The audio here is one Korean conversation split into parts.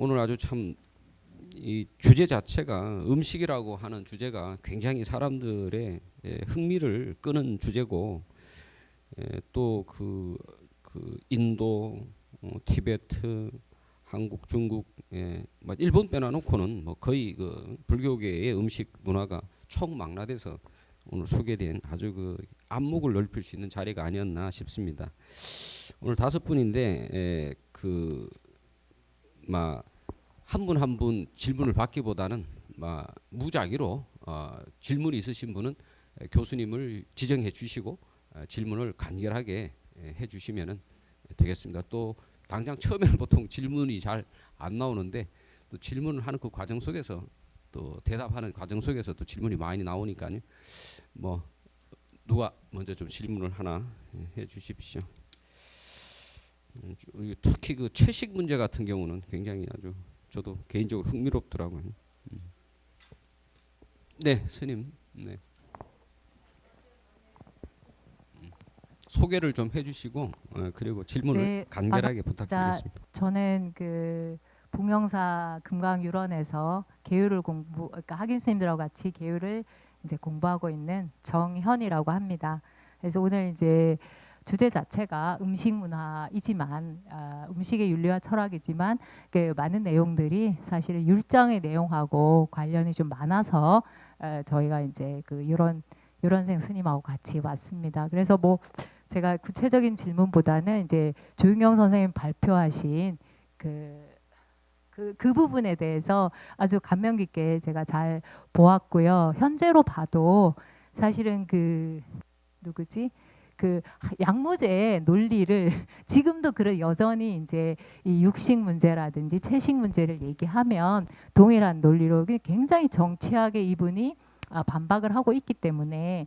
오늘 아주 참 이 주제 자체가 음식이라고 하는 주제가 굉장히 사람들의 흥미를 끄는 주제고 또 그 인도, 티베트, 한국, 중국, 뭐 일본 빼놔놓고는 뭐 거의 그 불교계의 음식 문화가 총망라돼서 오늘 소개된 아주 그 안목을 넓힐 수 있는 자리가 아니었나 싶습니다. 오늘 5분인데 한 분 한 분 질문을 받기보다는 무작위로 질문이 있으신 분은 교수님을 지정해 주시고 질문을 간결하게 해 주시면 되겠습니다. 또 당장 처음에는 보통 질문이 잘 안 나오는데 또 질문을 하는 그 과정 속에서 또 대답하는 과정 속에서 또 질문이 많이 나오니까요. 뭐 누가 먼저 좀 질문을 하나 해 주십시오. 특히 그 채식 문제 같은 경우는 굉장히 아주 저도 개인적으로 흥미롭더라고요. 네, 스님. 네. 소개를 좀 해주시고 그리고 질문을 네, 간결하게 반갑습니다. 부탁드리겠습니다. 저는 그 봉영사 금강유런에서 계율을 그러니까 학인 스님들하고 같이 계율을 이제 공부하고 있는 정현이라고 합니다. 그래서 오늘 이제 주제 자체가 음식 문화이지만 음식의 윤리와 철학이지만 그 많은 내용들이 사실은 율장의 내용하고 관련이 좀 많아서 저희가 이제 그 유런생 스님하고 같이 왔습니다. 그래서 뭐 제가 구체적인 질문보다는 이제 조윤경 선생님 발표하신 그 부분에 대해서 아주 감명 깊게 제가 잘 보았고요. 현재로 봐도 사실은 그 누구지? 그 약무제의 논리를 지금도 그런 여전히 이제 이 육식 문제라든지 채식 문제를 얘기하면 동일한 논리로 굉장히 정치하게 이분이 반박을 하고 있기 때문에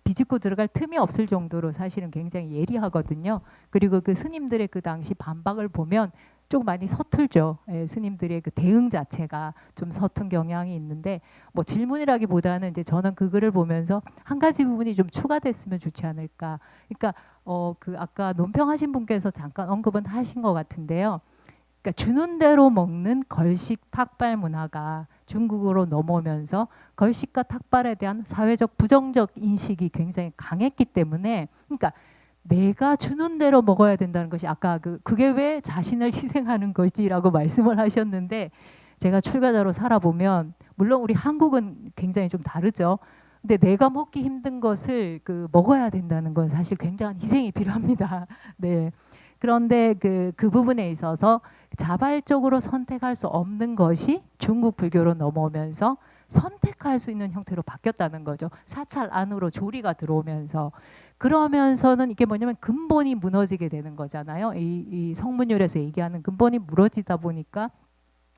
비집고 들어갈 틈이 없을 정도로 사실은 굉장히 예리하거든요. 그리고 그 스님들의 그 당시 반박을 보면 조금 많이 서툴죠. 스님들의 그 대응 자체가 좀 서툰 경향이 있는데 뭐 질문이라기보다는 이제 저는 그 글을 보면서 한 가지 부분이 좀 추가됐으면 좋지 않을까. 그러니까 그 아까 논평하신 분께서 잠깐 언급은 하신 것 같은데요. 그러니까 주는 대로 먹는 걸식 탁발 문화가 중국으로 넘어오면서 걸식과 탁발에 대한 사회적 부정적 인식이 굉장히 강했기 때문에 그러니까 내가 주는 대로 먹어야 된다는 것이 아까 그게 왜 자신을 희생하는 것이라고 말씀을 하셨는데 제가 출가자로 살아보면 물론 우리 한국은 굉장히 좀 다르죠. 근데 내가 먹기 힘든 것을 먹어야 된다는 건 사실 굉장한 희생이 필요합니다. 네. 그런데 그 부분에 있어서 자발적으로 선택할 수 없는 것이 중국 불교로 넘어오면서 선택할 수 있는 형태로 바뀌었다는 거죠. 사찰 안으로 조리가 들어오면서 그러면서는 이게 뭐냐면 근본이 무너지게 되는 거잖아요. 이 성문율에서 얘기하는 근본이 무너지다 보니까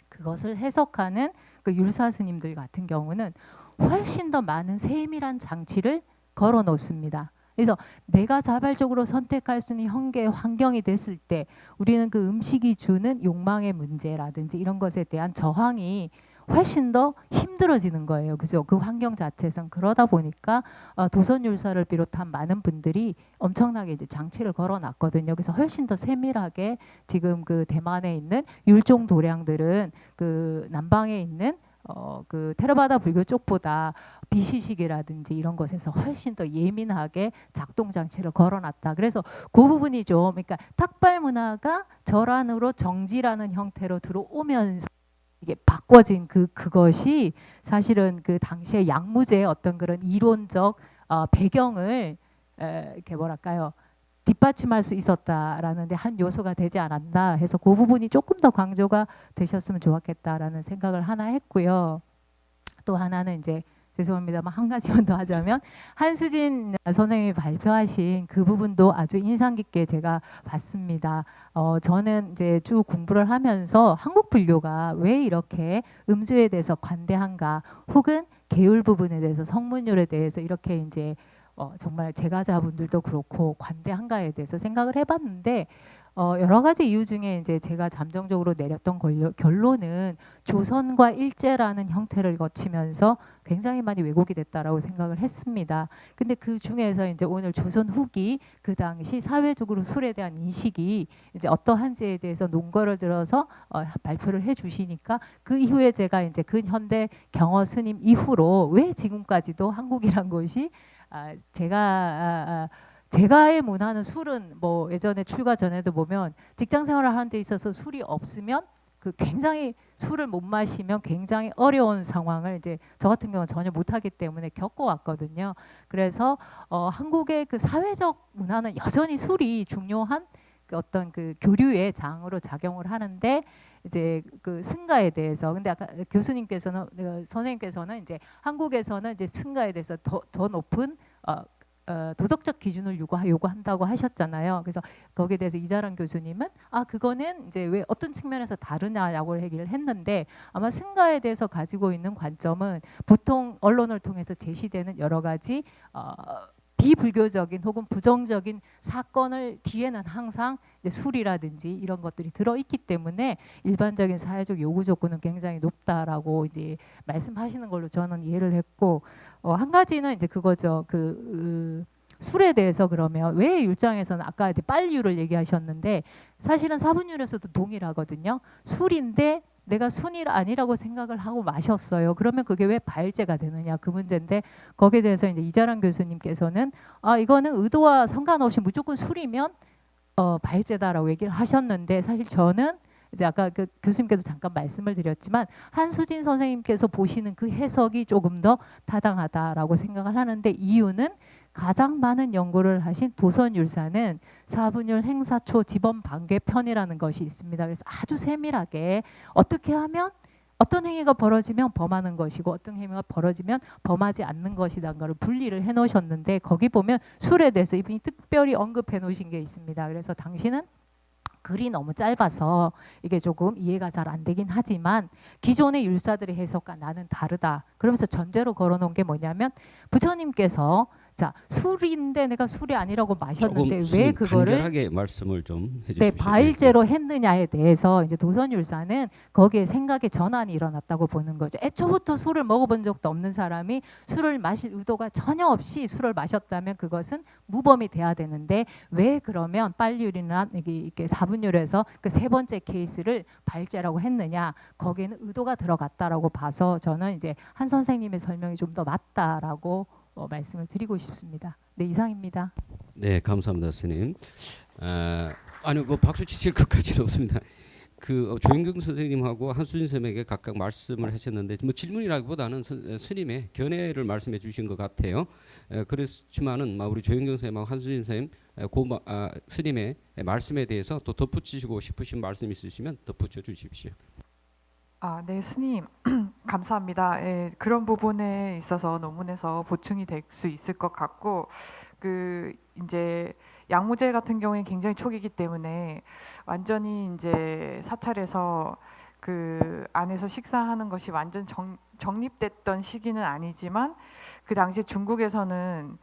그것을 해석하는 그 율사 스님들 같은 경우는 훨씬 더 많은 세밀한 장치를 걸어 놓습니다. 그래서 내가 자발적으로 선택할 수 있는 형계 환경이 됐을 때 우리는 그 음식이 주는 욕망의 문제라든지 이런 것에 대한 저항이 훨씬 더 힘들어지는 거예요. 그죠? 그 환경 자체상 그러다 보니까 도선율사를 비롯한 많은 분들이 엄청나게 이제 장치를 걸어놨거든요. 그래서 훨씬 더 세밀하게 지금 그 대만에 있는 율종 도량들은 그 남방에 있는 그 테라바다 불교 쪽보다 비시식이라든지 이런 것에서 훨씬 더 예민하게 작동 장치를 걸어놨다. 그래서 그 부분이 좀 그러니까 탁발 문화가 절안으로 정지라는 형태로 들어오면서 이게 바꿔진 그것이 사실은 그 당시에 약무제의 어떤 그런 이론적 배경을 이렇게 뭐랄까요? 뒷받침할 수 있었다라는 데 한 요소가 되지 않았나 해서 그 부분이 조금 더 강조가 되셨으면 좋았겠다라는 생각을 하나 했고요. 또 하나는 이제 죄송합니다만 한 가지만 더 하자면 한수진 선생님이 발표하신 그 부분도 아주 인상 깊게 제가 봤습니다. 저는 이제 쭉 공부를 하면서 한국 불교가 왜 이렇게 음주에 대해서 관대한가 혹은 계율 부분에 대해서 성문율에 대해서 이렇게 이제 정말 제가자분들도 그렇고 관대한가에 대해서 생각을 해봤는데 여러 가지 이유 중에 이제 제가 잠정적으로 내렸던 결론은 조선과 일제라는 형태를 거치면서 굉장히 많이 왜곡이 됐다라고 생각을 했습니다. 근데 그 중에서 이제 오늘 조선 후기 그 당시 사회적으로 술에 대한 인식이 이제 어떠한지에 대해서 논거를 들어서 발표를 해주시니까 그 이후에 제가 이제 근현대 경어 스님 이후로 왜 지금까지도 한국이란 곳이 제가의 문화는 술은 뭐 예전에 출가 전에도 보면 직장 생활을 하는 데 있어서 술이 없으면 그 굉장히 술을 못 마시면 굉장히 어려운 상황을 이제 저 같은 경우는 전혀 못하기 때문에 겪어왔거든요. 그래서 한국의 그 사회적 문화는 여전히 술이 중요한 그 어떤 그 교류의 장으로 작용을 하는데 이제 그 승가에 대해서 근데 아까 교수님께서는 선생님께서는 이제 한국에서는 이제 승가에 대해서 더 높은 도덕적 기준을 요구한다고 하셨잖아요. 그래서 거기에 대해서 이자란 교수님은 그거는 이제 왜 어떤 측면에서 다르냐라고 얘기를 했는데 아마 승가에 대해서 가지고 있는 관점은 보통 언론을 통해서 제시되는 여러 가지 비불교적인 혹은 부정적인 사건을 뒤에는 항상 이제 술이라든지 이런 것들이 들어있기 때문에 일반적인 사회적 요구 조건은 굉장히 높다라고 이제 말씀하시는 걸로 저는 이해를 했고 한 가지는 이제 그거죠. 술에 대해서 그러면 왜 율장에서는 아까 이제 빨류를 얘기하셨는데 사실은 사분율에서도 동일하거든요. 술인데 내가 순이 아니라고 생각을 하고 마셨어요. 그러면 그게 왜 발제가 되느냐 그 문제인데 거기에 대해서 이제 이자란 교수님께서는 이거는 의도와 상관없이 무조건 술이면 발제다라고 얘기를 하셨는데 사실 저는 이제 아까 그 교수님께도 잠깐 말씀을 드렸지만 한수진 선생님께서 보시는 그 해석이 조금 더 타당하다라고 생각을 하는데 이유는 가장 많은 연구를 하신 도선율사는 사분율 행사초 지범 반개편이라는 것이 있습니다. 그래서 아주 세밀하게 어떻게 하면 어떤 행위가 벌어지면 범하는 것이고 어떤 행위가 벌어지면 범하지 않는 것이라는 걸 분리를 해놓으셨는데 거기 보면 술에 대해서 이분이 특별히 언급해 놓으신 게 있습니다. 그래서 당신은 글이 너무 짧아서 이게 조금 이해가 잘 안 되긴 하지만 기존의 율사들의 해석과 나는 다르다. 그러면서 전제로 걸어놓은 게 뭐냐면 부처님께서 자 술인데 내가 술이 아니라고 마셨는데 왜 그거를 간결하게 말씀을 좀 해주십시오. 네, 바일제로 했느냐에 대해서 이제 도선율사는 거기에 생각의 전환이 일어났다고 보는 거죠. 애초부터 술을 먹어본 적도 없는 사람이 술을 마실 의도가 전혀 없이 술을 마셨다면 그것은 무범이 돼야 되는데 왜 그러면 빨률이나 이렇게 사분율에서 그 세 번째 케이스를 발제라고 했느냐 거기에는 의도가 들어갔다라고 봐서 저는 이제 한 선생님의 설명이 좀 더 맞다라고 말씀을 드리고 싶습니다. 네, 이상입니다. 네, 감사합니다, 스님. 아니 뭐 박수 치실 것까지는 없습니다. 그 조영경 선생님하고 한수진 선생님에게 각각 말씀을 하셨는데 뭐 질문이라기보다는 스님의 견해를 말씀해 주신 것 같아요. 그렇지만은 우리 조영경 선생님하고 한수진 선생님 스님의 말씀에 대해서 또 덧붙이시고 싶으신 말씀 있으시면 덧붙여 주십시오. 네, 스님 감사합니다. 예, 그런 부분에 있어서 논문에서 보충이 될 수 있을 것 같고 그 이제 양무제 같은 경우에 굉장히 초기이기 때문에 완전히 이제 사찰에서 그 안에서 식사하는 것이 완전 정립됐던 시기는 아니지만 그 당시에 중국에서는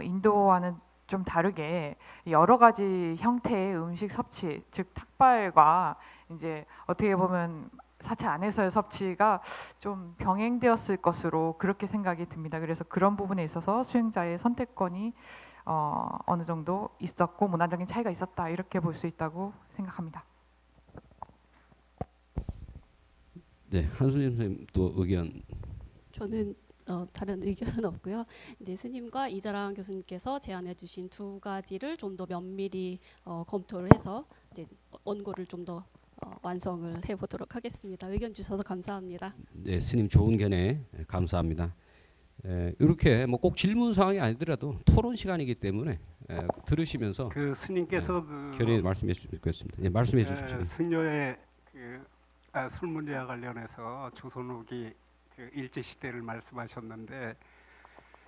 인도와는 좀 다르게 여러 가지 형태의 음식 섭취, 즉 탁발과 이제 어떻게 보면 사찰 안에서의 섭취가 좀 병행되었을 것으로 그렇게 생각이 듭니다. 그래서 그런 부분에 있어서 수행자의 선택권이 어느 정도 있었고 문화적인 차이가 있었다 이렇게 볼 수 있다고 생각합니다. 네, 한수진 선생님 또 의견. 저는 다른 의견은 없고요. 이제 스님과 이자랑 교수님께서 제안해주신 두 가지를 좀 더 면밀히 검토를 해서 이제 원고를 좀 더 완성을 해보도록 하겠습니다. 의견 주셔서 감사합니다. 네, 스님 좋은 견해 감사합니다. 이렇게 뭐 꼭 질문 사항이 아니더라도 토론 시간이기 때문에 들으시면서 그 스님께서 견해 말씀해 주시겠습니다. 네, 말씀해 주십시오. 승려의 술 문제와 관련해서 조선 후기 일제 시대를 말씀하셨는데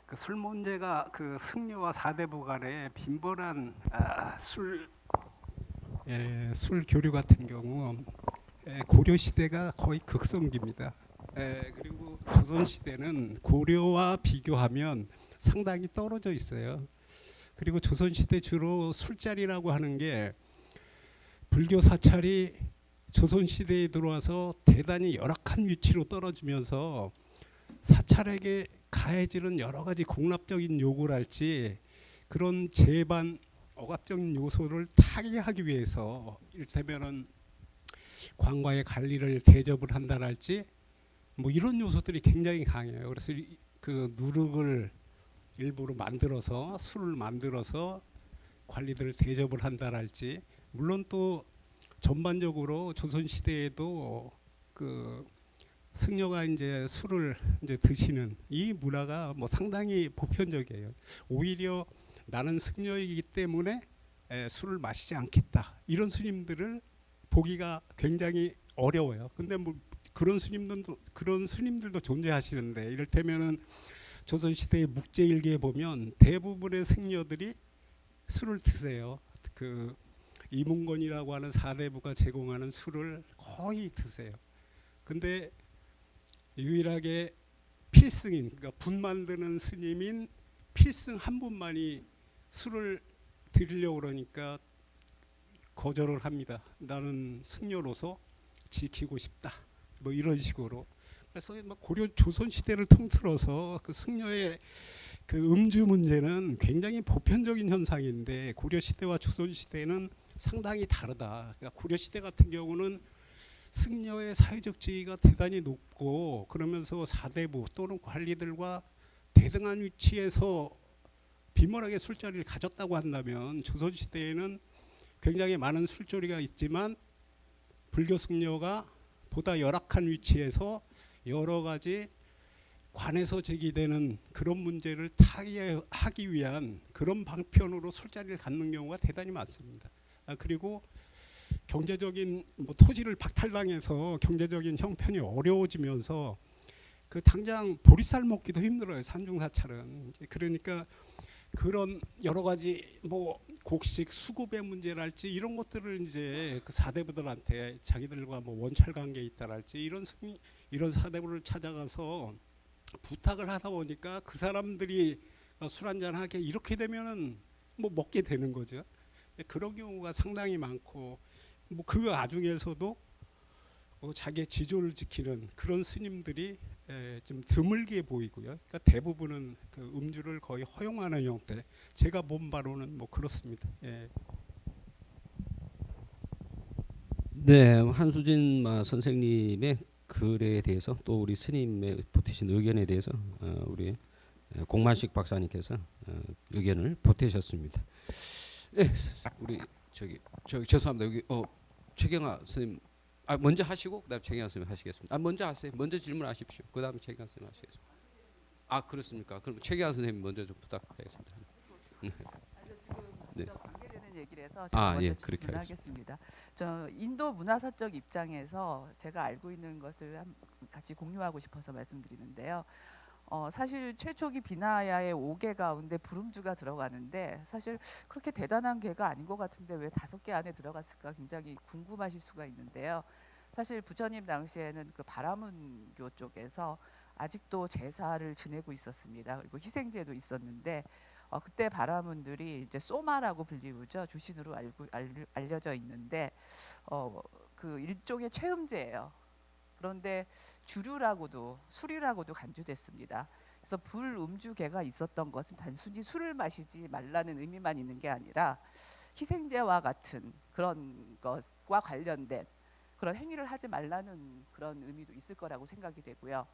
그 술 문제가 그 승려와 사대부 간의 빈번한 술 교류 같은 경우 고려 시대가 거의 극성기입니다. 그리고 조선 시대는 고려와 비교하면 상당히 떨어져 있어요. 그리고 조선시대 주로 술자리라고 하는 게 불교 사찰이 조선시대에 들어와서 대단히 열악한 위치로 떨어지면서 사찰에게 가해지는 여러 가지 공납적인 요구랄지 그런 제반 억압적인 요소를 타개하기 위해서 이를테면은 관과의 관리를 대접을 한다랄지 뭐 이런 요소들이 굉장히 강해요. 그래서 그 누룩을 일부러 만들어서 술을 만들어서 관리들을 대접을 한다랄지 물론 또 전반적으로 조선 시대에도 그 승려가 이제 술을 이제 드시는 이 문화가 뭐 상당히 보편적이에요. 오히려 나는 승려이기 때문에 술을 마시지 않겠다 이런 스님들을 보기가 굉장히 어려워요. 근데 뭐 그런 스님들도 존재하시는데 이를테면은 조선 시대의 묵제일기에 보면 대부분의 승려들이 술을 드세요. 그 이문건이라고 하는 사대부가 제공하는 술을 거의 드세요. 근데 유일하게 필승인 그러니까 분 만드는 스님인 필승 한 분만이 술을 드리려고 그러니까 거절을 합니다. 나는 승려로서 지키고 싶다. 뭐 이런 식으로. 그래서 고려 조선 시대를 통틀어서 그 승려의 그 음주 문제는 굉장히 보편적인 현상인데 고려 시대와 조선 시대는 상당히 다르다. 그러니까 고려 시대 같은 경우는 승려의 사회적 지위가 대단히 높고 그러면서 사대부 또는 관리들과 대등한 위치에서 비멀하게 술자리를 가졌다고 한다면 조선 시대에는 굉장히 많은 술자리가 있지만 불교 승려가 보다 열악한 위치에서 여러 가지 관에서 제기되는 그런 문제를 타개하기 위한 그런 방편으로 술자리를 갖는 경우가 대단히 많습니다. 그리고 경제적인 뭐 토지를 박탈당해서 경제적인 형편이 어려워지면서 그 당장 보리쌀 먹기도 힘들어요. 산중사찰은. 그러니까 그런 여러 가지 뭐 곡식 수급의 문제랄지 이런 것들을 이제 그 사대부들한테 자기들과 뭐 원찰 관계에 있다랄지 이런 사대부를 찾아가서 부탁을 하다 보니까 그 사람들이 술 한잔 하게 이렇게 되면은 뭐 먹게 되는 거죠. 그런 경우가 상당히 많고 뭐 그 와중에서도 자기의 지조를 지키는 그런 스님들이 좀 드물게 보이고요. 그러니까 대부분은 그 음주를 거의 허용하는 형태. 제가 본 바로는 뭐 그렇습니다. 예. 네, 한수진 선생님의 글에 대해서 또 우리 스님의 보태신 의견에 대해서 우리 공만식 박사님께서 의견을 보태셨습니다. 네, 우리 저기 죄송합니다. 여기 최경화 선생님 먼저 하시고 그다음 최경화 선생님 하시겠습니다. 먼저 하세요. 먼저 질문하십시오. 그다음에 최경화 선생님 하시겠습니다. 그렇습니까? 그럼 최경화 선생님 먼저 좀 부탁하겠습니다. 네. 관계되는 얘기를 해서 제가 먼저 그렇게 질문하겠습니다. 저 인도 문화사적 입장에서 제가 알고 있는 것을 같이 공유하고 싶어서 말씀드리는데요. 사실 최초기 비나야의 5개 가운데 불음주가 들어가는데 사실 그렇게 대단한 개가 아닌 것 같은데 왜 5개 안에 들어갔을까 굉장히 궁금하실 수가 있는데요. 사실 부처님 당시에는 그 바라문교 쪽에서 아직도 제사를 지내고 있었습니다. 그리고 희생제도 있었는데 그때 바라문들이 이제 소마라고 불리우죠. 주신으로 알려져 있는데 그 일종의 최음제예요. 그런데 주류라고도 술이라고도 간주됐습니다. 그래서 불음주계가 있었던 것은 단순히 술을 마시지 말라는 의미만 있는 게 아니라 희생제와 같은 그런 것과 관련된 그런 행위를 하지 말라는 그런 의미도 있을 거라고 생각이 되고요.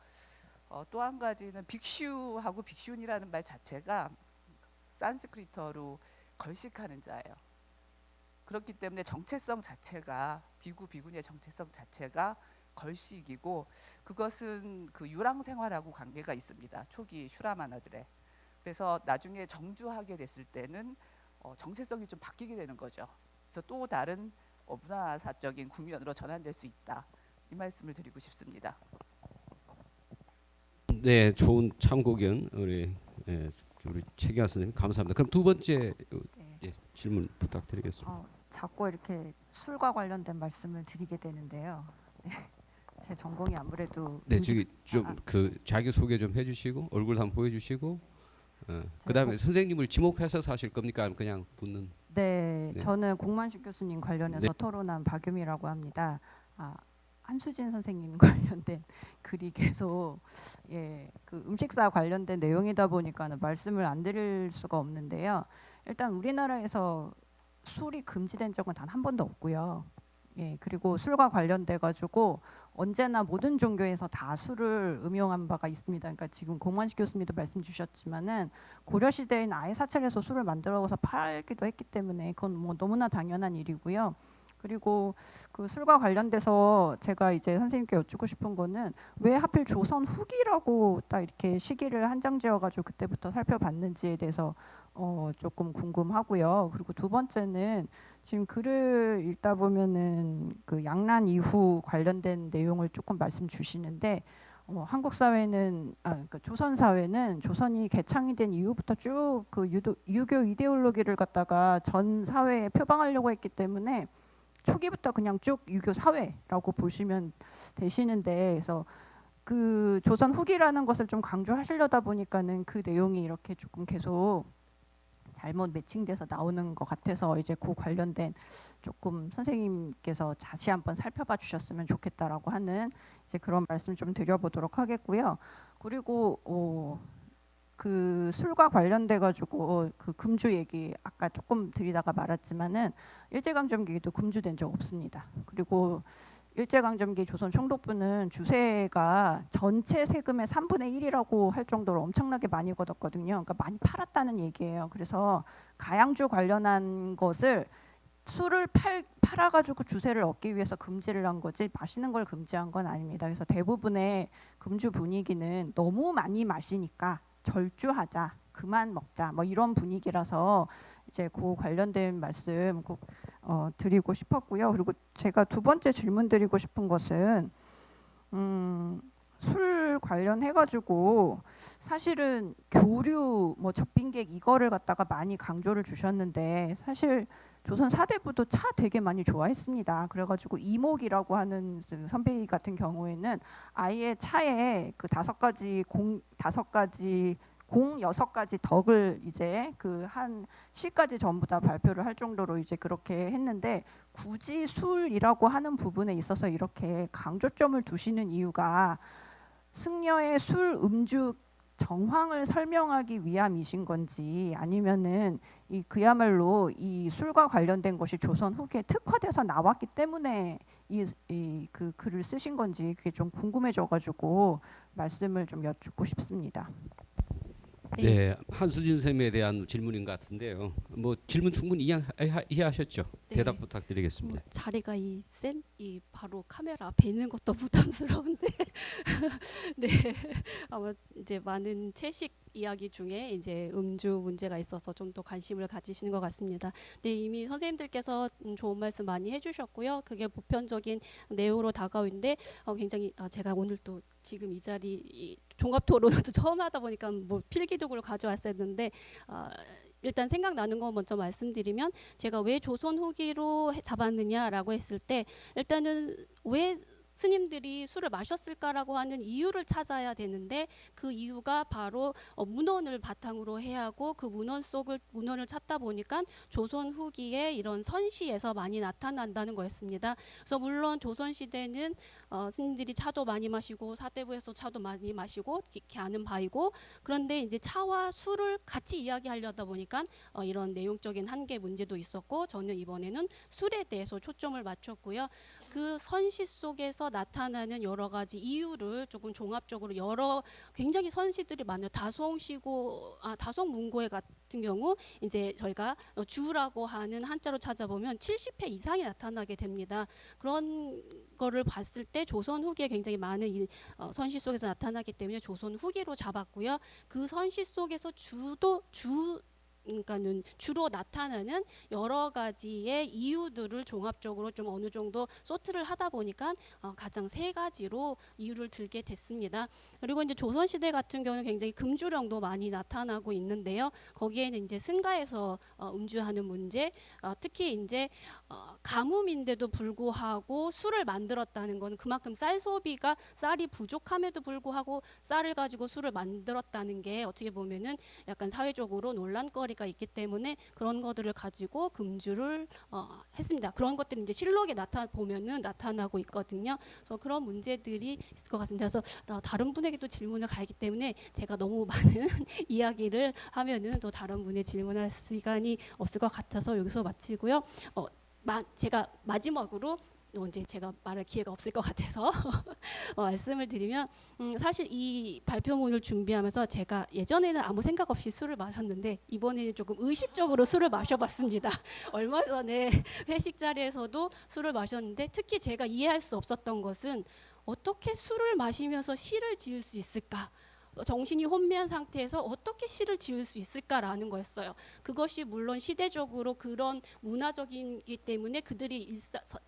또 한 가지는 빅슈하고 빅슌이라는 말 자체가 산스크리트어로 걸식하는 자예요. 그렇기 때문에 정체성 자체가 비구니의 정체성 자체가 걸식이고 그것은 그 유랑 생활하고 관계가 있습니다. 초기 슈라마나들의. 그래서 나중에 정주하게 됐을 때는 정체성이 좀 바뀌게 되는 거죠. 그래서 또 다른 문화사적인 국면으로 전환될 수 있다. 이 말씀을 드리고 싶습니다. 네, 좋은 참고견 우리 최경화 선생님 감사합니다. 그럼 두 번째 질문 부탁드리겠습니다. 자꾸 이렇게 술과 관련된 말씀을 드리게 되는데요. 제 전공이 아무래도 네, 저기 좀 그 자기 소개 좀 해주시고 얼굴 한번 보여주시고 그다음에 선생님을 지목해서 하실 겁니까? 아니면 그냥 붙는? 네, 네. 저는 공만식 교수님 관련해서 네. 토론한 박유미라고 합니다. 한수진 선생님 관련된 글이 계속 그 음식사 관련된 내용이다 보니까는 말씀을 안 드릴 수가 없는데요. 일단 우리나라에서 술이 금지된 적은 단 한 번도 없고요. 그리고 술과 관련돼 가지고 언제나 모든 종교에서 다 술을 음용한 바가 있습니다. 그러니까 지금 공만식 교수님도 말씀 주셨지만은 고려 시대에는 아예 사찰에서 술을 만들어서 팔기도 했기 때문에 그건 뭐 너무나 당연한 일이고요. 그리고 그 술과 관련돼서 제가 이제 선생님께 여쭙고 싶은 거는 왜 하필 조선 후기라고 딱 이렇게 시기를 한정지어 가지고 그때부터 살펴봤는지에 대해서 조금 궁금하고요. 그리고 두 번째는 지금 글을 읽다 보면은 그 양란 이후 관련된 내용을 조금 말씀 주시는데 한국 사회는 그러니까 조선 사회는 조선이 개창이 된 이후부터 쭉 그 유교 이데올로기를 갖다가 전 사회에 표방하려고 했기 때문에 초기부터 그냥 쭉 유교 사회라고 보시면 되시는데, 그래서 그 조선 후기라는 것을 좀 강조하시려다 보니까는 그 내용이 이렇게 조금 계속 잘못 매칭돼서 나오는 것 같아서 이제 그 관련된 조금 선생님께서 다시 한번 살펴봐 주셨으면 좋겠다라고 하는 이제 그런 말씀 좀 드려보도록 하겠고요. 그리고 그 술과 관련돼 가지고 그 금주 얘기 아까 조금 드리다가 말았지만은 일제강점기도 금주된 적 없습니다. 그리고 일제강점기 조선 총독부는 주세가 전체 세금의 3분의 1이라고 할 정도로 엄청나게 많이 걷었거든요. 그러니까 많이 팔았다는 얘기예요. 그래서 가양주 관련한 것을 술을 팔아가지고 주세를 얻기 위해서 금지를 한 거지 마시는 걸 금지한 건 아닙니다. 그래서 대부분의 금주 분위기는 너무 많이 마시니까 절주하자, 그만 먹자, 뭐 이런 분위기라서 이제 그 관련된 말씀 꼭 드리고 싶었고요. 그리고 제가 두 번째 질문 드리고 싶은 것은 술 관련해가지고 사실은 교류, 뭐 접빈객 이거를 갖다가 많이 강조를 주셨는데 사실 조선 사대부도 차 되게 많이 좋아했습니다. 그래가지고 이목이라고 하는 선배 같은 경우에는 아예 차에 그 5가지 공 6가지 덕을 이제 그 한 시까지 전부 다 발표를 할 정도로 이제 그렇게 했는데 굳이 술이라고 하는 부분에 있어서 이렇게 강조점을 두시는 이유가 승려의 술 음주 정황을 설명하기 위함이신 건지 아니면은 이 그야말로 이 술과 관련된 것이 조선 후기에 특화돼서 나왔기 때문에 그 글을 쓰신 건지 그게 좀 궁금해져가지고 말씀을 좀 여쭙고 싶습니다. 네, 한수진 쌤에 대한 질문인 것 같은데요. 뭐 질문 충분히 이해하셨죠? 네. 대답 부탁드리겠습니다. 자리가 이 바로 카메라 앞에 있는 것도 부담스러운데 네, 아마 이제 많은 채식 이야기 중에 이제 음주 문제가 있어서 좀 더 관심을 가지시는 것 같습니다. 네, 이미 선생님들께서 좋은 말씀 많이 해주셨고요. 그게 보편적인 내용으로 다가오는데 굉장히 제가 오늘 또 지금 이 자리 종합 토론도 처음 하다 보니까 뭐 필기독을 가져왔었는데 일단 생각나는 거 먼저 말씀드리면 제가 왜 조선 후기로 잡았느냐라고 했을 때 일단은 왜 스님들이 술을 마셨을까라고 하는 이유를 찾아야 되는데 그 이유가 바로 문헌을 바탕으로 해야 하고 그 문헌을 찾다 보니까 조선 후기에 이런 선시에서 많이 나타난다는 거였습니다. 그래서 물론 조선 시대는 스님들이 차도 많이 마시고 사대부에서 차도 많이 마시고 이렇게 아는 바이고 그런데 이제 차와 술을 같이 이야기하려다 보니까 이런 내용적인 한계 문제도 있었고 저는 이번에는 술에 대해서 초점을 맞췄고요. 그 선시 속에서 나타나는 여러 가지 이유를 조금 종합적으로 굉장히 선시들이 많아요. 다송문고회 같은 경우 이제 저희가 주라고 하는 한자로 찾아보면 70회 이상이 나타나게 됩니다. 그런 거를 봤을 때 조선 후기에 굉장히 많은 선시 속에서 나타나기 때문에 조선 후기로 잡았고요. 그 선시 속에서 그러니까는 주로 나타나는 여러 가지의 이유들을 종합적으로 좀 어느 정도 소트를 하다 보니까 가장 세 가지로 이유를 들게 됐습니다. 그리고 이제 조선시대 같은 경우는 굉장히 금주령도 많이 나타나고 있는데요. 거기에는 이제 승가에서 음주하는 문제, 특히 이제 가뭄인데도 불구하고 술을 만들었다는 건 그만큼 쌀 소비가 쌀이 부족함에도 불구하고 쌀을 가지고 술을 만들었다는 게 어떻게 보면은 약간 사회적으로 논란거리가 있기 때문에 그런 것들을 가지고 금주를 했습니다. 그런 것들이 이제 실록에 보면은 나타나고 있거든요. 그래서 그런 문제들이 있을 것 같습니다. 그래서 다른 분에게도 질문을 가기 때문에 제가 너무 많은 이야기를 하면은 또 다른 분의 질문할 시간이 없을 것 같아서 여기서 마치고요. 제가 마지막으로 이제 제가 말할 기회가 없을 것 같아서 말씀을 드리면 사실 이 발표문을 준비하면서 제가 예전에는 아무 생각 없이 술을 마셨는데 이번에는 조금 의식적으로 술을 마셔봤습니다. 얼마 전에 회식 자리에서도 술을 마셨는데 특히 제가 이해할 수 없었던 것은 어떻게 술을 마시면서 시를 지을 수 있을까? 정신이 혼미한 상태에서 어떻게 시를 지을 수 있을까라는 거였어요. 그것이 물론 시대적으로 그런 문화적이기 때문에 그들이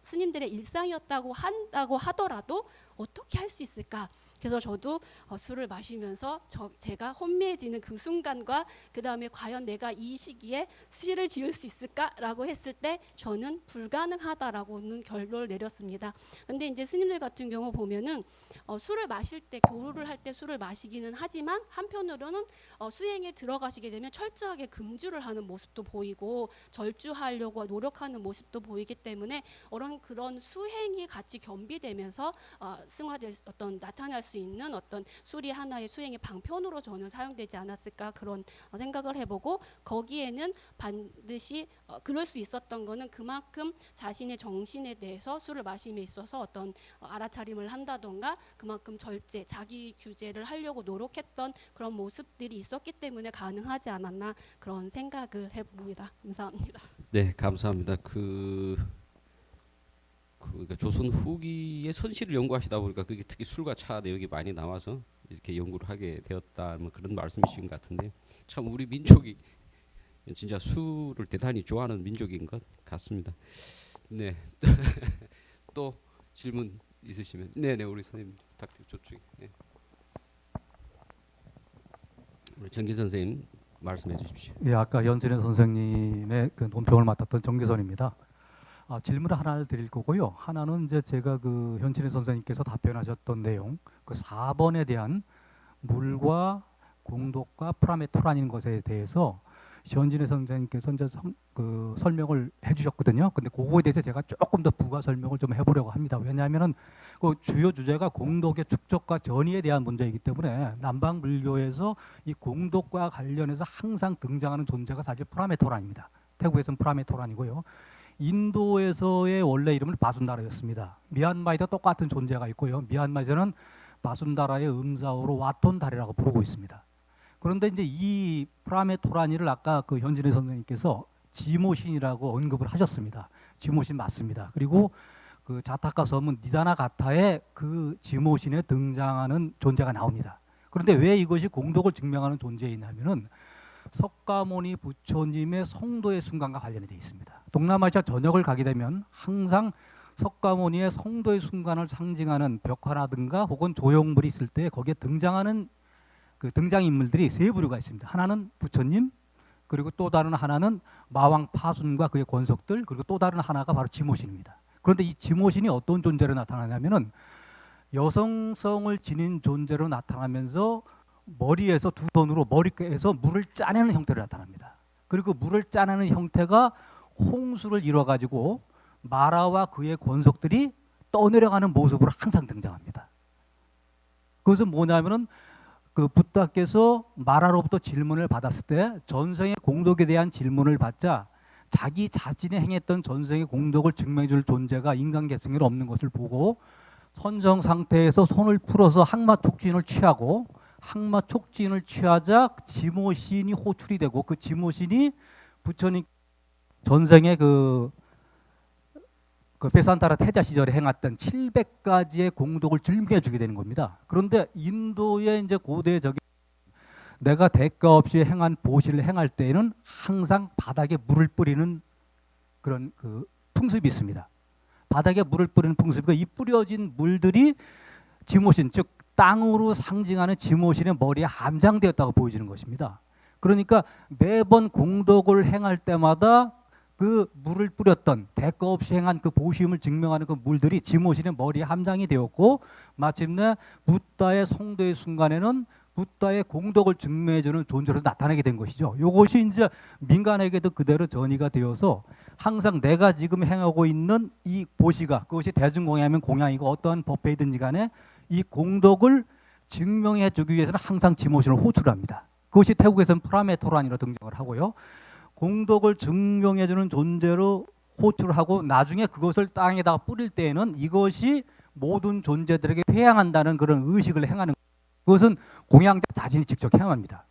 스님들의 일상이었다고 하더라도 어떻게 할 수 있을까? 그래서 저도 술을 마시면서 제가 혼미해지는 그 순간과 그 다음에 과연 내가 이 시기에 시를 지을 수 있을까라고 했을 때 저는 불가능하다라고는 결론을 내렸습니다. 근데 이제 스님들 같은 경우 보면은 술을 마실 때 교류를 할 때 술을 마시기는 하지만 한편으로는 수행에 들어가시게 되면 철저하게 금주를 하는 모습도 보이고 절주하려고 노력하는 모습도 보이기 때문에 그런 수행이 같이 겸비되면서 승화될 나타날 수 있는 어떤 술이 하나의 수행의 방편으로 저는 사용되지 않았을까 그런 생각을 해보고 거기에는 반드시 그럴 수 있었던 거는 그만큼 자신의 정신에 대해서 술을 마심에 있어서 어떤 알아차림을 한다던가 그만큼 절제, 자기 규제를 하려고 노력했던 그런 모습들이 있었기 때문에 가능하지 않았나 그런 생각을 해봅니다. 감사합니다. 네, 감사합니다. 그러니까 조선 후기의 선실을 연구하시다 보니까 그게 특히 술과 차 내용이 많이 나와서 이렇게 연구를 하게 되었다 뭐 그런 말씀이신 것 같은데 참 우리 민족이 진짜 술을 대단히 좋아하는 민족인 것 같습니다. 네, 또 질문 있으시면 네네 우리 선생님 부탁드립니다. 저쪽에 네. 우리 정기 선생님 말씀해 주십시오. 예, 아까 연진혜 선생님의 그 논평을 맡았던 정기선입니다. 질문을 하나를 드릴 거고요. 하나는 이제 제가 그 현진혜 선생님께서 답변하셨던 내용, 그 4번에 대한 물과 공독과 프라메토라는 것에 대해서 현진혜 선생님께서 이제 설명을 해주셨거든요. 근데 그거에 대해서 제가 조금 더 부가 설명을 좀 해보려고 합니다. 왜냐하면은 그 주요 주제가 공독의 축적과 전이에 대한 문제이기 때문에 남방 불교에서 이 공독과 관련해서 항상 등장하는 존재가 사실 프라메토란입니다. 태국에서는 프라메토란이고요. 인도에서의 원래 이름은 바순다라였습니다. 미얀마에도 똑같은 존재가 있고요. 미얀마에서는 바순다라의 음사어로 와톤다리라고 부르고 있습니다. 그런데 이제 이 프라메토라니를 아까 그 현진혜 선생님께서 지모신이라고 언급을 하셨습니다. 지모신 맞습니다. 그리고 그 자타카 서문 니다나가타에 그 지모신에 등장하는 존재가 나옵니다. 그런데 왜 이것이 공독을 증명하는 존재이냐면은 석가모니 부처님의 성도의 순간과 관련이 되어 있습니다. 동남아시아 전역을 가게 되면 항상 석가모니의 성도의 순간을 상징하는 벽화라든가 혹은 조형물이 있을 때 거기에 등장하는 그 등장인물들이 세 부류가 있습니다. 하나는 부처님, 그리고 또 다른 하나는 마왕 파순과 그의 권속들, 그리고 또 다른 하나가 바로 지모신입니다. 그런데 이 지모신이 어떤 존재로 나타나냐면은 여성성을 지닌 존재로 나타나면서 머리에서 두 손으로 머리에서 물을 짜내는 형태로 나타납니다. 그리고 물을 짜내는 형태가 홍수를 이뤄 가지고 마라와 그의 권속들이 떠내려가는 모습으로 항상 등장합니다. 그것은 뭐냐면은 그 부다께서 마라로부터 질문을 받았을 때 전생의 공덕에 대한 질문을 받자 자기 자신이 행했던 전생의 공덕을 증명해 줄 존재가 인간 계승에 없는 것을 보고 선정 상태에서 손을 풀어서 항마 촉진을 취하고 항마 촉진을 취하자 지모신이 호출이 되고 그 지모신이 부처님 전생의 그 베산타라 태자 시절에 행했던 700가지의 공덕을 증명해 주게 되는 겁니다. 그런데 인도의 이제 고대적인 내가 대가 없이 행한 보시를 행할 때에는 항상 바닥에 물을 뿌리는 그런 그 풍습이 있습니다. 바닥에 물을 뿌리는 풍습이고, 이 뿌려진 물들이 지모신, 즉 땅으로 상징하는 지모신의 머리에 함장되었다고 보여지는 것입니다. 그러니까 매번 공덕을 행할 때마다 그 물을 뿌렸던 대가 없이 행한 그 보심을 증명하는 그 물들이 지모신의 머리에 함장이 되었고, 마침내 붓다의 성도의 순간에는 붓다의 공덕을 증명해주는 존재로 나타나게 된 것이죠. 이것이 이제 민간에게도 그대로 전이가 되어서 항상 내가 지금 행하고 있는 이 보시가, 그것이 대중공양이면 공양이고 어떠한 법회이든지 간에 이 공덕을 증명해 주기 위해서는 항상 지모신을 호출합니다. 그것이 태국에서는 프라메토란이라 등장을 하고요. 공덕을 증명해 주는 존재로 호출하고 나중에 그것을 땅에다가 뿌릴 때에는 이것이 모든 존재들에게 회양한다는 그런 의식을 행하는, 그것은 공양자 자신이 직접 행합니다.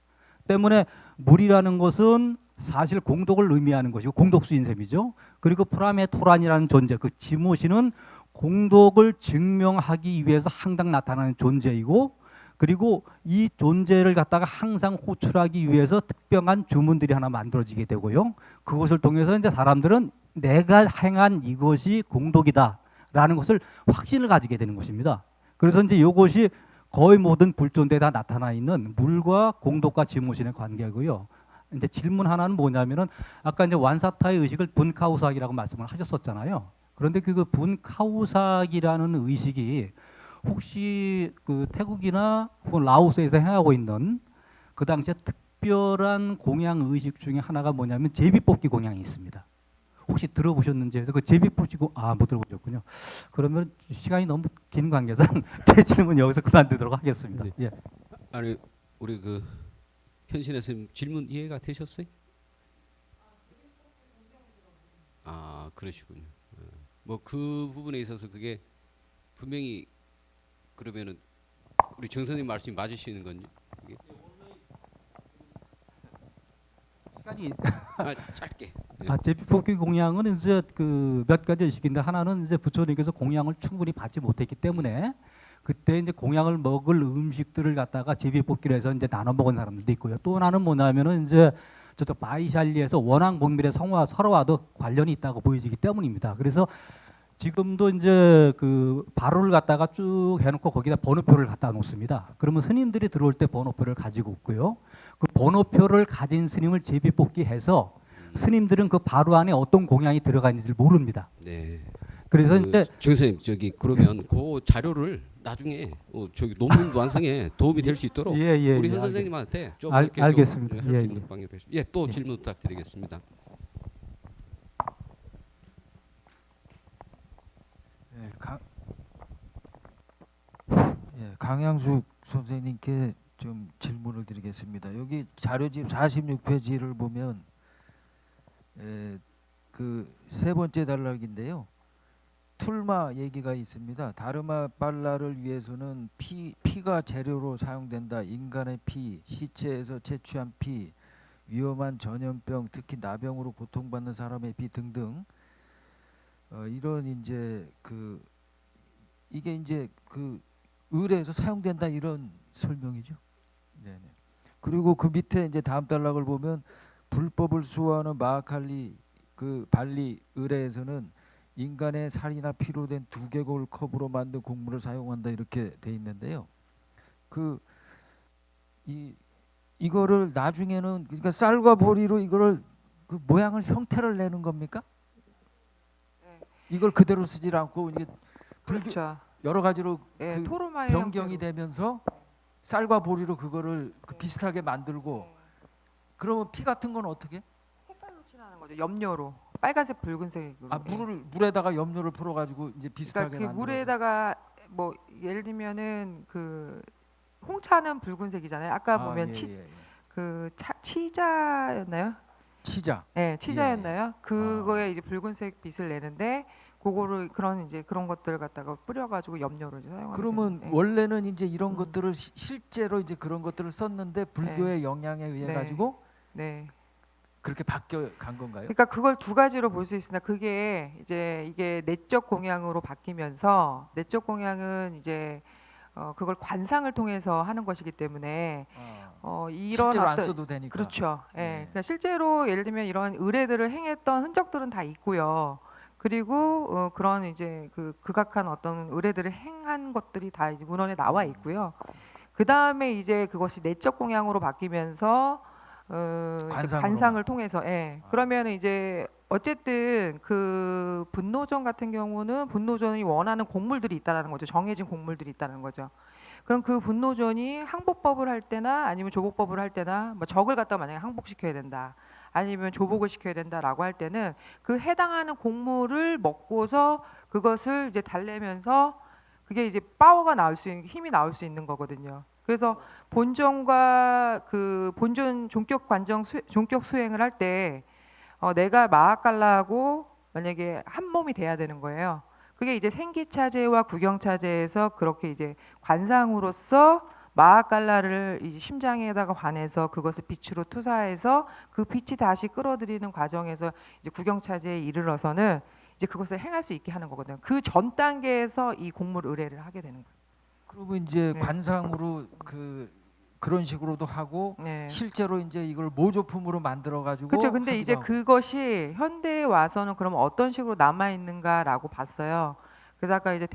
때문에 물이라는 것은 사실 공덕을 의미하는 것이고 공덕수인 셈이죠. 그리고 프라메토란이라는 존재, 그 지모신은 공덕을 증명하기 위해서 항상 나타나는 존재이고, 그리고 이 존재를 갖다가 항상 호출하기 위해서 특별한 주문들이 하나 만들어지게 되고요. 그것을 통해서 이제 사람들은 내가 행한 이것이 공덕이다라는 것을 확신을 가지게 되는 것입니다. 그래서 이제 이것이 거의 모든 불존대에 다 나타나 있는 물과 공덕과 지모신의 관계고요. 이제 질문 하나는 뭐냐면은 아까 이제 완사타의 의식을 분카우삭이라고 말씀을 하셨었잖아요. 그런데 그 분카우삭이라는 의식이 혹시 그 태국이나 혹은 라오스에서 행하고 있는 그 당시에 특별한 공양 의식 중에 하나가 뭐냐면 제비뽑기 공양이 있습니다. 혹시 들어보셨는지 해서 그 제비뽑기 못 들어보셨군요. 그러면 시간이 너무 긴 관계상 제 질문 여기서 그만두도록 하겠습니다. 네. 예. 아니 우리 그 현신의 선생님 질문 이해가 되셨어요? 아 그러시군요. 뭐 그 부분에 있어서 그게 분명히 그러면은 우리 정 선생님 말씀이 맞으시는 건지 그게? 시간이 짧게. 제비뽑기 공양은 이제 그 몇 가지 의식인데, 하나는 이제 부처님께서 공양을 충분히 받지 못했기 때문에 그때 이제 공양을 먹을 음식들을 갖다가 제비뽑기로 해서 이제 나눠 먹은 사람들도 있고요. 또 하나는 뭐냐면은 이제 저쪽 바이샬리에서 원앙 복밀의 성화 설화와도 관련이 있다고 보여지기 때문입니다. 그래서 지금도 이제 그 바로를 갖다가 쭉 해놓고 거기다 번호표를 갖다 놓습니다. 그러면 스님들이 들어올 때 번호표를 가지고 있고요. 그 번호표를 가진 스님을 제비뽑기해서 스님들은 그 바로 안에 어떤 공양이 들어가 있는지를 모릅니다. 네. 그래서 그 이제 정 선생님 저기 그러면 그 자료를 나중에 저기 논문 완성에 도움이 될 수 있도록 예, 우리 예, 현 선생님한테 좀 알- 이렇게 알겠습니다. 좀 할 예, 수 있는 예. 방향으로 해주십시오. 예, 또 예. 질문 부탁드리겠습니다. 강양숙 선생님께 좀 질문을 드리겠습니다. 여기 자료집 46페이지를 보면 그 세 번째 단락인데요. 툴마 얘기가 있습니다. 다르마 빨라를 위해서는 피가 재료로 사용된다. 인간의 피, 시체에서 채취한 피, 위험한 전염병, 특히 나병으로 고통받는 사람의 피 등등. 이런 이제 그 이게 이제 그 의례에서 사용된다 이런 설명이죠. 네네. 그리고 그 밑에 이제 다음 단락을 보면 불법을 수호하는 마하칼리 그 발리 의례에서는 인간의 살이나 피로 된 두개골 컵으로 만든 곡물을 사용한다 이렇게 돼 있는데요. 이거를 나중에는 그러니까 쌀과 보리로 이거를 그 모양을 형태를 내는 겁니까? 이걸 그대로 쓰질 않고 이게 그렇죠. 여러 가지로 예, 그 토르마의 변경이 형태로. 되면서 쌀과 보리로 그거를 그 비슷하게 만들고 그러면 피 같은 건 어떻게? 색깔로 칠하는 거죠. 염료로 빨간색, 붉은색으로. 물에다가 염료를 풀어가지고 이제 비슷하게 그러니까 그 만들어서. 물에다가 뭐 예를 들면은 그 홍차는 붉은색이잖아요. 아까 보면 치자였나요? 치자. 네, 치자였나요? 그거에 이제 붉은색 빛을 내는데 그거를 그런 것들을 갖다가 뿌려가지고 염료를 이제 사용하는. 그러면 네. 원래는 이제 이런 것들을 실제로 이제 그런 것들을 썼는데 불교의 네. 영향에 의해 네. 가지고 네. 그렇게 바뀌어 간 건가요? 그러니까 그걸 두 가지로 볼 수 있습니다. 그게 이제 이게 내적 공양으로 바뀌면서 내적 공양은 이제 그걸 관상을 통해서 하는 것이기 때문에 이런 실제로 안 어떤 써도 되니까. 그렇죠. 예. 네. 그러니까 실제로 예를 들면 이런 의뢰들을 행했던 흔적들은 다 있고요. 그리고 그런 이제 그 극악한 어떤 의뢰들을 행한 것들이 다 이제 문헌에 나와 있고요. 그 다음에 이제 그것이 내적 공양으로 바뀌면서 이제 관상으로만. 관상을 통해서, 예. 그러면 이제 어쨌든 그 분노전 같은 경우는 분노전이 원하는 곡물들이 있다라는 거죠. 정해진 곡물들이 있다는 거죠. 그럼 그 분노전이 항복법을 할 때나 아니면 조복법을 할 때나 뭐 적을 갖다 만약에 항복시켜야 된다. 아니면 조복을 시켜야 된다라고 할 때는 그 해당하는 곡물을 먹고서 그것을 이제 달래면서 그게 이제 파워가 나올 수 있는 힘이 나올 수 있는 거거든요. 그래서 본전과 그 본전 종격 수행을 할 때 내가 마하칼라하고 만약에 한 몸이 돼야 되는 거예요. 그게 이제 생기차제와 구경차제에서 그렇게 이제 관상으로서 마하칼라를 이 심장에다가 관해서 그것을 빛으로 투사해서 그 빛이 다시 끌어들이는 과정에서 이제 구경차제에 이르러서는 이제 그것을 행할 수 있게 하는 거거든요. 그 전 단계에서 이 곡물 의뢰를 하게 되는 거예요. 그리고 이제 네. 관상으로 그런 식으로도 하고 네. 실제로 이제 이걸 모조품으로 만들어 가지고 그렇죠. 근데 이제 하기도 하고. 그것이 현대에 와서는 그럼 어떤 식으로 남아 있는가라고 봤어요. 그래서 아까 이제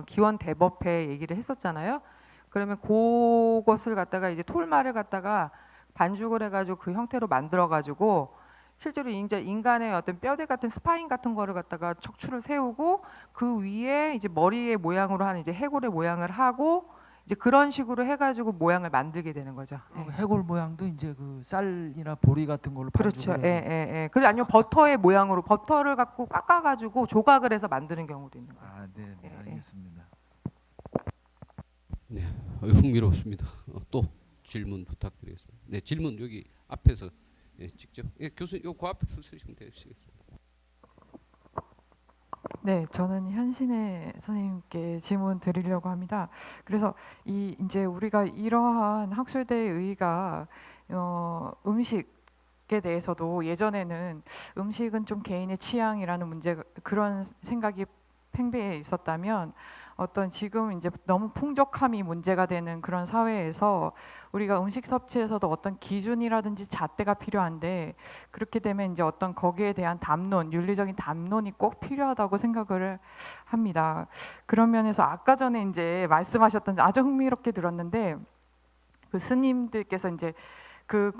기원 대법회 얘기를 했었잖아요. 그러면 그것을 갖다가 이제 톨마를 갖다가 반죽을 해가지고 그 형태로 만들어가지고 실제로 이제 인간의 어떤 뼈대 같은 스파인 같은 거를 갖다가 척추를 세우고 그 위에 이제 머리의 모양으로 하는 이제 해골의 모양을 하고 이제 그런 식으로 해가지고 모양을 만들게 되는 거죠. 그럼 해골 모양도 이제 그 쌀이나 보리 같은 걸로 그렇죠. 반죽을 해서. 예. 그리고 아니면 버터의 모양으로 버터를 갖고 깎아가지고 조각을 해서 만드는 경우도 있는 거예요. 아, 네, 예, 예. 알겠습니다. 네, 흥미롭습니다. 또 질문 부탁드리겠습니다. 네, 질문 여기 앞에서 직접 교수님 요 그 앞에서 쓰시면 되시겠습니다. 네, 저는 현신의 선생님께 질문 드리려고 합니다. 그래서 이제 우리가 이러한 학술대의 의의가 음식에 대해서도 예전에는 음식은 좀 개인의 취향이라는 문제가 그런 생각이 팽배해 있었다면 어떤 지금 이제 너무 풍족함이 문제가 되는 그런 사회에서 우리가 음식 섭취에서도 어떤 기준이라든지 잣대가 필요한데 그렇게 되면 이제 어떤 거기에 대한 담론, 윤리적인 담론이 꼭 필요하다고 생각을 합니다. 그런 면에서 아까 전에 이제 말씀하셨던 아주 흥미롭게 들었는데 그 스님들께서 이제 그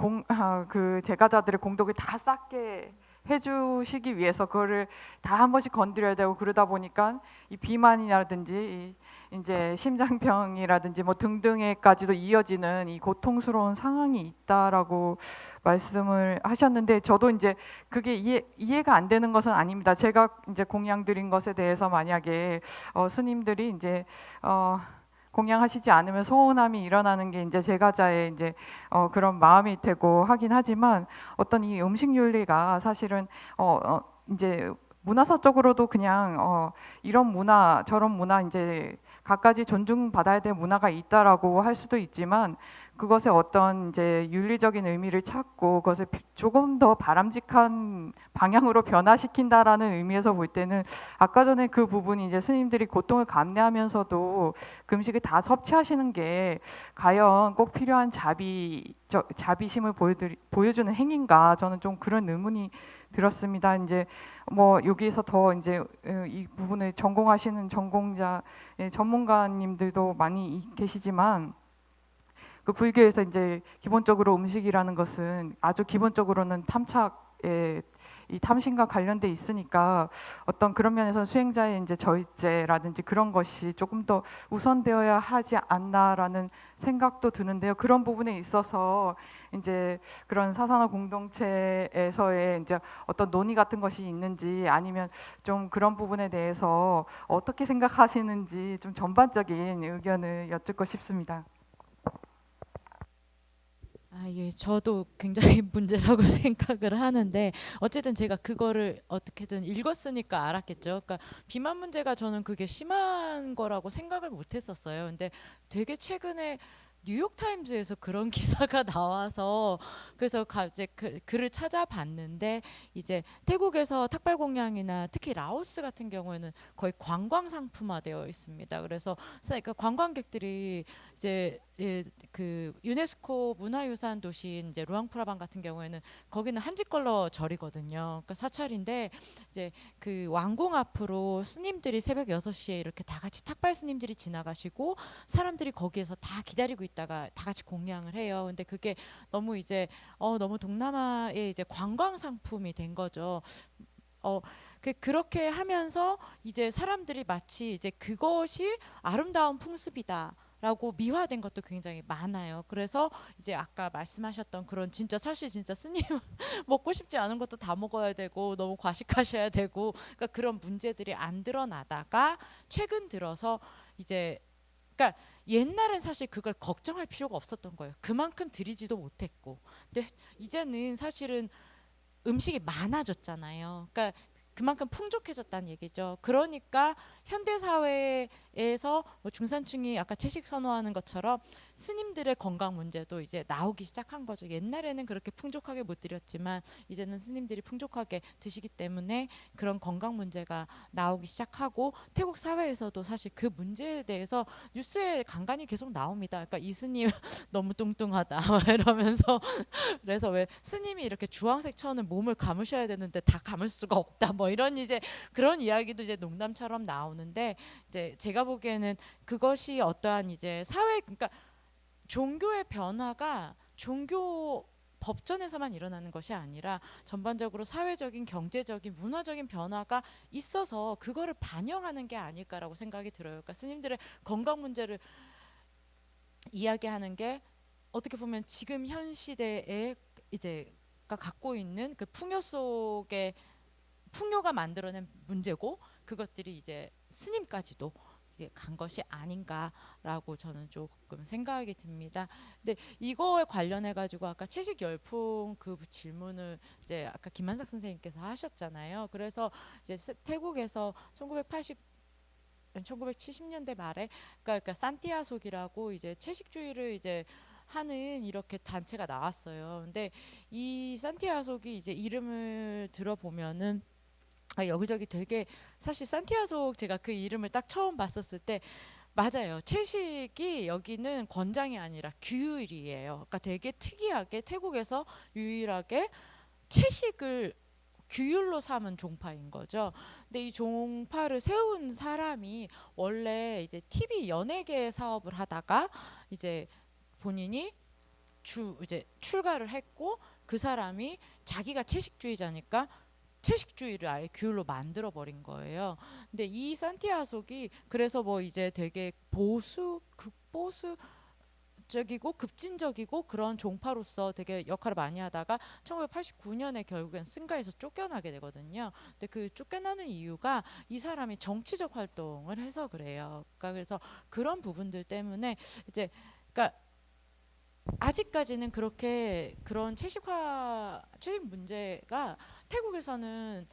제가자들의 공덕을 다 쌓게 해주시기 위해서 그거를 다 한 번씩 건드려야 되고 그러다 보니까 이 비만이라든지 이제 심장병이라든지 뭐 등등에까지도 이어지는 이 고통스러운 상황이 있다라고 말씀을 하셨는데 저도 이제 그게 이해가 안 되는 것은 아닙니다. 제가 이제 공양드린 것에 대해서 만약에 스님들이 이제 공양하시지 않으면 소원함이 일어나는 게 이제 제가자의 이제 그런 마음일 테고 하긴 하지만 어떤 이 음식 윤리가 사실은 이제 문화사적으로도 그냥 이런 문화 저런 문화 이제 각가지 존중받아야 될 문화가 있다라고 할 수도 있지만 그것의 어떤 이제 윤리적인 의미를 찾고 그것을 조금 더 바람직한 방향으로 변화시킨다라는 의미에서 볼 때는 아까 전에 그 부분이 이제 스님들이 고통을 감내하면서도 그 음식을 다 섭취하시는 게 과연 꼭 필요한 자비심을 보여주는 행인가 저는 좀 그런 의문이 들었습니다. 이제 뭐 여기에서 더 이제 이 부분을 전공하시는 전공자 전문가님들도 많이 계시지만 그 불교에서 이제 기본적으로 음식이라는 것은 아주 기본적으로는 탐착의 이 탐심과 관련돼 있으니까 어떤 그런 면에서 수행자의 이제 저의죄라든지 그런 것이 조금 더 우선되어야 하지 않나라는 생각도 드는데요. 그런 부분에 있어서 이제 그런 사산화 공동체에서의 이제 어떤 논의 같은 것이 있는지 아니면 좀 그런 부분에 대해서 어떻게 생각하시는지 좀 전반적인 의견을 여쭙고 싶습니다. 예, 저도 굉장히 문제라고 생각을 하는데 어쨌든 제가 그거를 어떻게든 읽었으니까 알았겠죠. 그러니까 비만 문제가 저는 그게 심한 거라고 생각을 못 했었어요. 근데 되게 최근에 뉴욕 타임즈에서 그런 기사가 나와서 그래서 이제 글을 찾아봤는데 이제 태국에서 탁발 공양이나 특히 라오스 같은 경우에는 거의 관광 상품화되어 있습니다. 그래서 그러니까 관광객들이 이제 그 유네스코 문화유산 도시인 이제 루앙프라방 같은 경우에는 거기는 한지컬러 절이거든요. 그러니까 사찰인데 이제 그 왕궁 앞으로 스님들이 새벽 6시에 이렇게 다 같이 탁발 스님들이 지나가시고 사람들이 거기에서 다 기다리고 있다가 다 같이 공양을 해요. 근데 그게 너무 이제 너무 동남아의 이제 관광 상품이 된 거죠. 그렇게 하면서 이제 사람들이 마치 이제 그것이 아름다운 풍습이다. 라고 미화된 것도 굉장히 많아요. 그래서 이제 아까 말씀하셨던 그런 진짜 사실 진짜 스님 먹고 싶지 않은 것도 다 먹어야 되고 너무 과식하셔야 되고 그러니까 그런 문제들이 안 드러나다가 최근 들어서 이제 그러니까 옛날엔 사실 그걸 걱정할 필요가 없었던 거예요. 그만큼 들이지도 못했고. 근데 이제는 사실은 음식이 많아졌잖아요. 그러니까 그만큼 풍족해졌다는 얘기죠. 그러니까 현대 사회에서 뭐 중산층이 아까 채식 선호하는 것처럼 스님들의 건강 문제도 이제 나오기 시작한 거죠. 옛날에는 그렇게 풍족하게 못 드렸지만 이제는 스님들이 풍족하게 드시기 때문에 그런 건강 문제가 나오기 시작하고 태국 사회에서도 사실 그 문제에 대해서 뉴스에 간간히 계속 나옵니다. 그러니까 이 스님 너무 뚱뚱하다 이러면서 그래서 왜 스님이 이렇게 주황색 천은 몸을 감으셔야 되는데 다 감을 수가 없다 뭐 이런 이제 그런 이야기도 이제 농담처럼 나오는데 이제 제가 보기에는 그것이 어떠한 이제 사회 그러니까 종교의 변화가 종교 법전에서만 일어나는 것이 아니라 전반적으로 사회적인 경제적인 문화적인 변화가 있어서 그거를 반영하는 게 아닐까라고 생각이 들어요. 그러니까 스님들의 건강 문제를 이야기하는 게 어떻게 보면 지금 현 시대에 이제 갖고 있는 그 풍요 속에 풍요가 만들어낸 문제고 그것들이 이제 스님까지도 간 것이 아닌가라고 저는 조금 생각이 듭니다. 근데 이거에 관련해 가지고 아까 채식 열풍 그 질문을 이제 아까 김한석 선생님께서 하셨잖아요. 그래서 이제 태국에서 1970년대 말에 그러니까 산티아속이라고 이제 채식주의를 이제 하는 이렇게 단체가 나왔어요. 근데 이 산티아속이 이제 이름을 들어보면은 여기저기 되게 사실 산티아속 제가 그 이름을 딱 처음 봤었을 때 맞아요. 채식이 여기는 권장이 아니라 규율이에요. 그러니까 되게 특이하게 태국에서 유일하게 채식을 규율로 삼은 종파인 거죠. 근데 이 종파를 세운 사람이 원래 이제 TV 연예계 사업을 하다가 이제 본인이 이제 출가를 했고 그 사람이 자기가 채식주의자니까 채식주의를 아예 규율로 만들어 버린 거예요. 근데 이 산티아속이 그래서 뭐 이제 되게 극보수 적이고 급진적이고 그런 종파로서 되게 역할을 많이 하다가 1989년에 결국엔 승가에서 쫓겨나게 되거든요. 근데 그 쫓겨나는 이유가 이 사람이 정치적 활동을 해서 그래요. 그러니까 그래서 그런 부분들 때문에 이제 그러니까 아직까지는 그렇게 그런 채식 문제가 태국에서는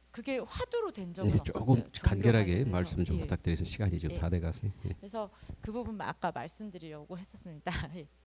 그게 화두로 된 적은 네, 없었어요. 조금 간결하게 관련해서. 말씀 좀 예. 부탁드리겠습니다. 시간이 좀 예. 다 돼가서요. 예. 그래서 그 부분 아까 말씀드리려고 했었습니다. 예.